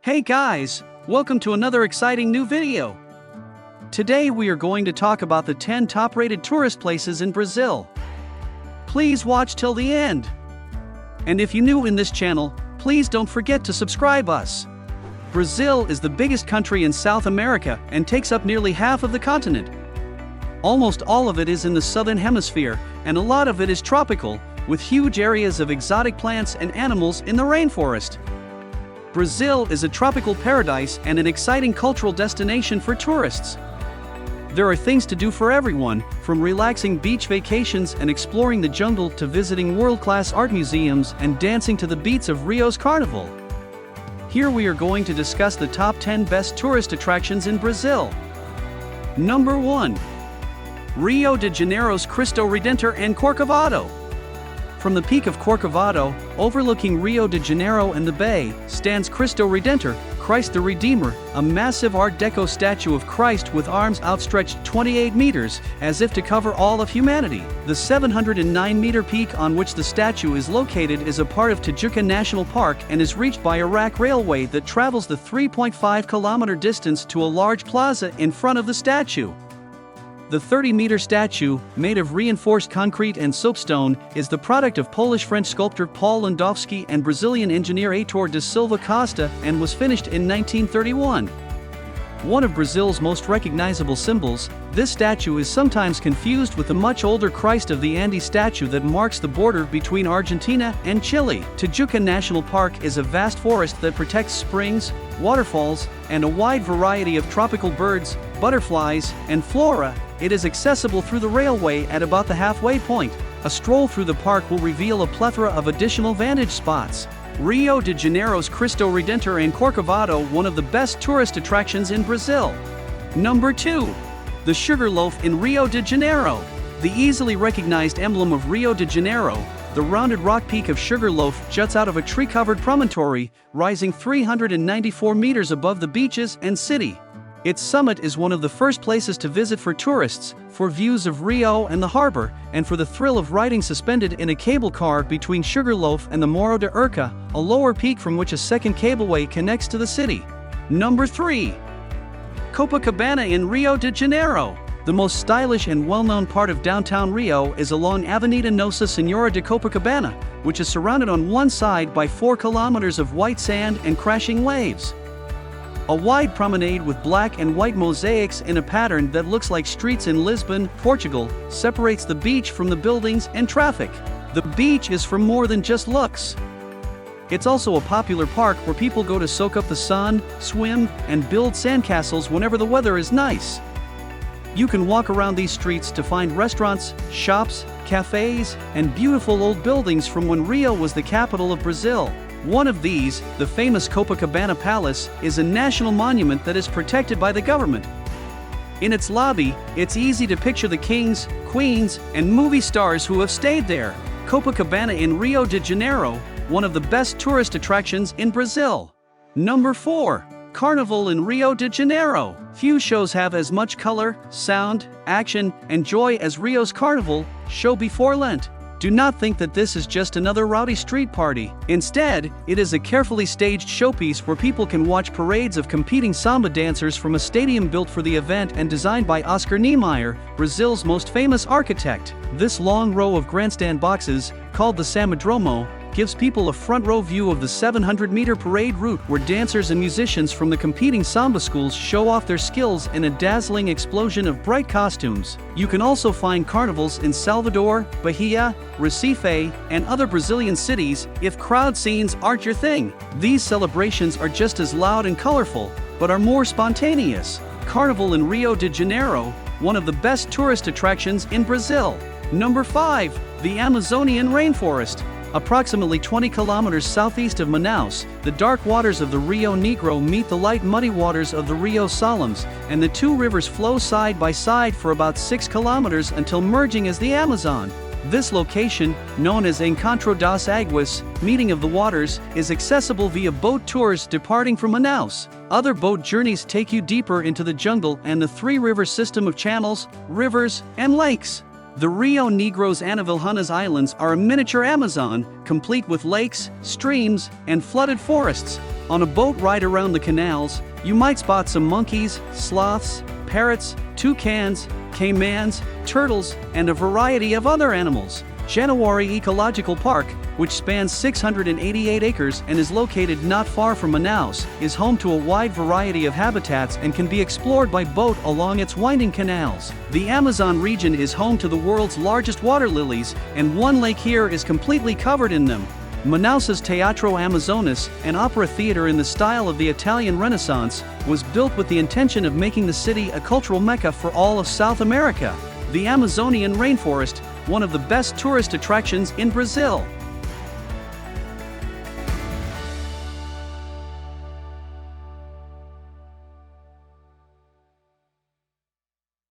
Hey guys, welcome to another exciting new video. Today we are going to talk about the 10 top-rated tourist places in Brazil. Please watch till the end. And if you're new in this channel, please don't forget to subscribe us. Brazil is the biggest country in South America and takes up nearly half of the continent. Almost all of it is in the Southern Hemisphere, and a lot of it is tropical, with huge areas of exotic plants and animals in the rainforest. Brazil is a tropical paradise and an exciting cultural destination for tourists. There are things to do for everyone, from relaxing beach vacations and exploring the jungle to visiting world-class art museums and dancing to the beats of Rio's Carnival. Here we are going to discuss the top 10 best tourist attractions in Brazil. Number 1. Rio de Janeiro's Cristo Redentor and Corcovado. From the peak of Corcovado, overlooking Rio de Janeiro and the bay, stands Cristo Redentor, Christ the Redeemer, a massive Art Deco statue of Christ with arms outstretched 28 meters, as if to cover all of humanity. The 709-meter peak on which the statue is located is a part of Tijuca National Park and is reached by a rack railway that travels the 3.5-kilometer distance to a large plaza in front of the statue. The 30-meter statue, made of reinforced concrete and soapstone, is the product of Polish-French sculptor Paul Landowski and Brazilian engineer Heitor da Silva Costa and was finished in 1931. One of Brazil's most recognizable symbols, this statue is sometimes confused with the much older Christ of the Andes statue that marks the border between Argentina and Chile. Tijuca National Park is a vast forest that protects springs, waterfalls, and a wide variety of tropical birds, butterflies, and flora. It is accessible through the railway at about the halfway point. A stroll through the park will reveal a plethora of additional vantage spots. Rio de Janeiro's Cristo Redentor and Corcovado, one of the best tourist attractions in Brazil. Number 2. The Sugar Loaf in Rio de Janeiro. The easily recognized emblem of Rio de Janeiro, the rounded rock peak of Sugar Loaf juts out of a tree-covered promontory, rising 394 meters above the beaches and city. Its summit is one of the first places to visit for tourists, for views of Rio and the harbor, and for the thrill of riding suspended in a cable car between Sugarloaf and the Morro de Urca, a lower peak from which a second cableway connects to the city. Number 3. Copacabana in Rio de Janeiro. The most stylish and well-known part of downtown Rio is along Avenida Nossa Senhora de Copacabana, which is surrounded on one side by 4 kilometers of white sand and crashing waves. A wide promenade with black and white mosaics in a pattern that looks like streets in Lisbon, Portugal, separates the beach from the buildings and traffic. The beach is for more than just looks. It's also a popular park where people go to soak up the sun, swim, and build sandcastles whenever the weather is nice. You can walk around these streets to find restaurants, shops, cafes, and beautiful old buildings from when Rio was the capital of Brazil. One of these, the famous Copacabana Palace, is a national monument that is protected by the government. In its lobby, it's easy to picture the kings, queens, and movie stars who have stayed there. Copacabana in Rio de Janeiro, one of the best tourist attractions in Brazil. Number 4. Carnival in Rio de Janeiro. Few shows have as much color, sound, action, and joy as Rio's Carnival, show before Lent. Do not think that this is just another rowdy street party. Instead, it is a carefully staged showpiece where people can watch parades of competing samba dancers from a stadium built for the event and designed by Oscar Niemeyer, Brazil's most famous architect. This long row of grandstand boxes, called the Sambadromo, gives people a front-row view of the 700-meter parade route where dancers and musicians from the competing samba schools show off their skills in a dazzling explosion of bright costumes. You can also find carnivals in Salvador, Bahia, Recife, and other Brazilian cities if crowd scenes aren't your thing. These celebrations are just as loud and colorful, but are more spontaneous. Carnival in Rio de Janeiro, one of the best tourist attractions in Brazil. Number 5. The Amazonian Rainforest. Approximately 20 kilometers southeast of Manaus, the dark waters of the Rio Negro meet the light muddy waters of the Rio Solimões, and the two rivers flow side by side for about 6 kilometers until merging as the Amazon. This location, known as Encontro das Águas, meeting of the waters, is accessible via boat tours departing from Manaus. Other boat journeys take you deeper into the jungle and the three-river system of channels, rivers, and lakes. The Rio Negros Anavilhanas Islands are a miniature Amazon, complete with lakes, streams, and flooded forests. On a boat ride around the canals, you might spot some monkeys, sloths, parrots, toucans, caimans, turtles, and a variety of other animals. January Ecological Park, which spans 688 acres and is located not far from Manaus, is home to a wide variety of habitats and can be explored by boat along its winding canals. The Amazon region is home to the world's largest water lilies, and one lake here is completely covered in them. Manaus's Teatro Amazonas, an opera theater in the style of the Italian Renaissance, was built with the intention of making the city a cultural mecca for all of South America. The Amazonian rainforest, one of the best tourist attractions in Brazil.